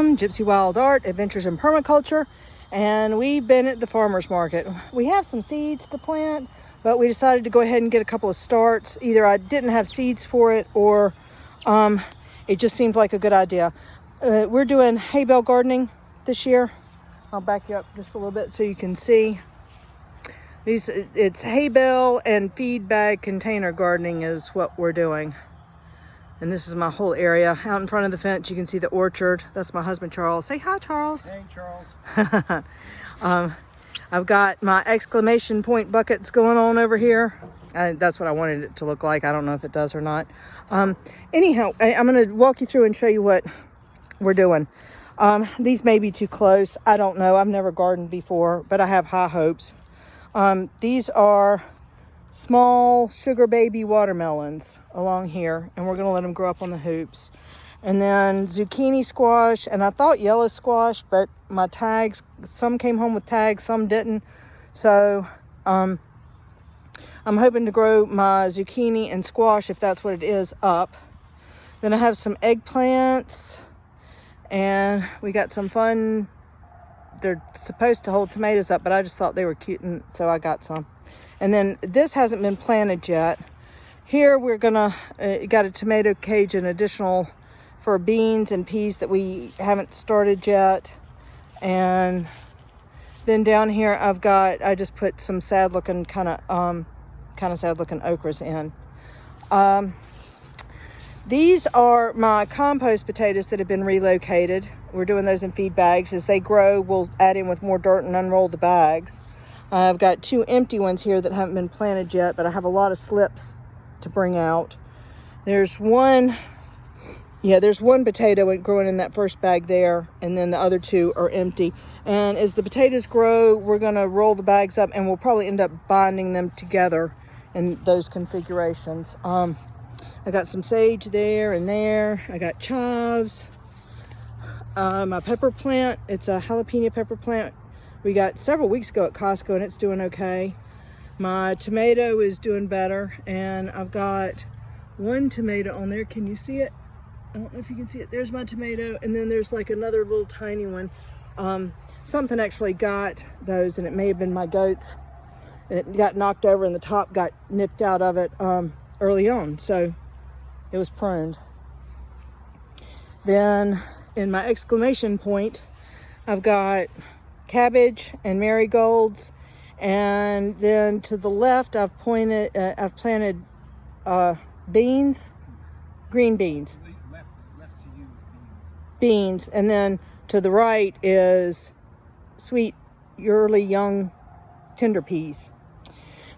from Gypsy Wild Art Adventures in Permaculture, and we've been at the farmer's market. We have some seeds to plant, but we decided to go ahead and get a couple of starts. Either I didn't have seeds for it, or it just seemed like a good idea. We're doing hay bale gardening this year. I'll back you up just a little bit so you can see. It's hay bale and feed bag container gardening is what we're doing. And this is my whole area. Out in front of the fence, you can see the orchard. That's my husband, Charles. Say hi, Charles. Hey, Charles. I've got my exclamation point buckets going on over here. That's what I wanted it to look like. I don't know if it does or not. Anyhow, I'm going to walk you through and show you what we're doing. These may be too close. I don't know. I've never gardened before, but I have high hopes. These are small sugar baby watermelons along here, and we're going to let them grow up on the hoops. And then zucchini squash, and I thought yellow squash, but my tags, some came home with tags, some didn't. So I'm hoping to grow my zucchini and squash, if that's what it is, up. Then I have some eggplants, and we got some fun, they're supposed to hold tomatoes up, but I just thought they were cute, and so I got some. And then this hasn't been planted yet. Here we're gonna, got a tomato cage, an additional for beans and peas that we haven't started yet. And then down here I just put some sad looking kind of sad looking okras in. These are my compost potatoes that have been relocated. We're doing those in feed bags. As they grow, we'll add in with more dirt and unroll the bags. I've got two empty ones here that haven't been planted yet, but I have a lot of slips to bring out. There's one potato growing in that first bag there, and then the other two are empty. And as the potatoes grow, we're gonna roll the bags up, and we'll probably end up binding them together in those configurations. I got some sage there and there. I got chives. My pepper plant, it's a jalapeno pepper plant. We got several weeks ago at Costco, and it's doing okay. My tomato is doing better, and I've got one tomato on there. Can you see it? I don't know if you can see it. There's my tomato, and then there's like another little tiny one. Something actually got those, and it may have been my goats. It got knocked over, and the top got nipped out of it early on, so it was pruned. Then in my exclamation point, I've got cabbage and marigolds, and then to the left I've planted beans, green beans, Left to use beans, and then to the right is sweet early young tender peas.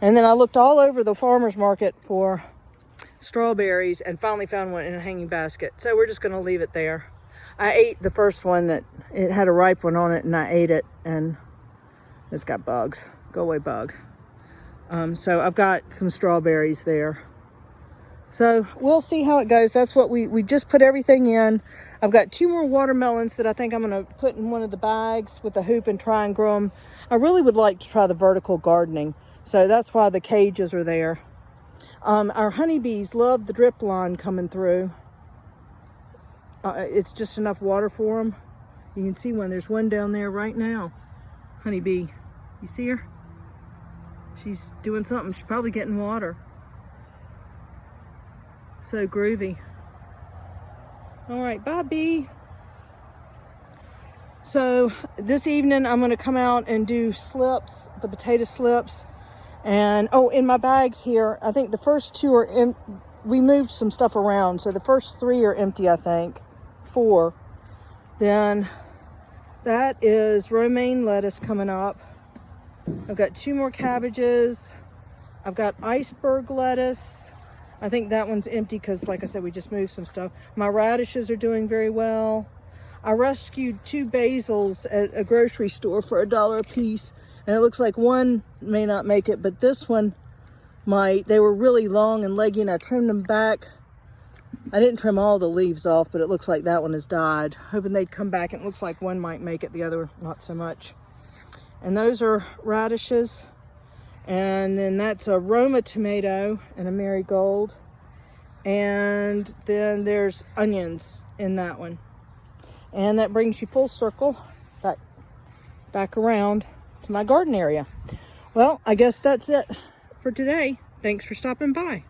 And then I looked all over the farmer's market for strawberries and finally found one in a hanging basket, so we're just going to leave it there. I ate the first one that it had a ripe one on it, and I ate it, and it's got bugs. Go away, bug. So I've got some strawberries there. So we'll see how it goes. That's what we just put everything in. I've got two more watermelons that I think I'm going to put in one of the bags with a hoop and try and grow them. I really would like to try the vertical gardening, so that's why the cages are there. Our honeybees love the drip line coming through. It's just enough water for them. You can see one. There's one down there right now. Honeybee. You see her? She's doing something. She's probably getting water. So groovy. All right, bye, bee. So this evening I'm going to come out and do slips, the potato slips. And in my bags here, I think the first two are empty. We moved some stuff around, so the first three are empty, I think. 4. Then that is romaine lettuce coming up. I've got 2 more cabbages. I've got iceberg lettuce. I think that one's empty because, like I said, we just moved some stuff. My radishes are doing very well. I rescued 2 basils at a grocery store for $1 a piece, and it looks like one may not make it, but this one might. They were really long and leggy, and I trimmed them back. I didn't trim all the leaves off, but it looks like that one has died. Hoping they'd come back, and it looks like one might make it, the other not so much. And those are radishes. And then that's a Roma tomato and a marigold. And then there's onions in that one. And that brings you full circle back around to my garden area. Well, I guess that's it for today. Thanks for stopping by.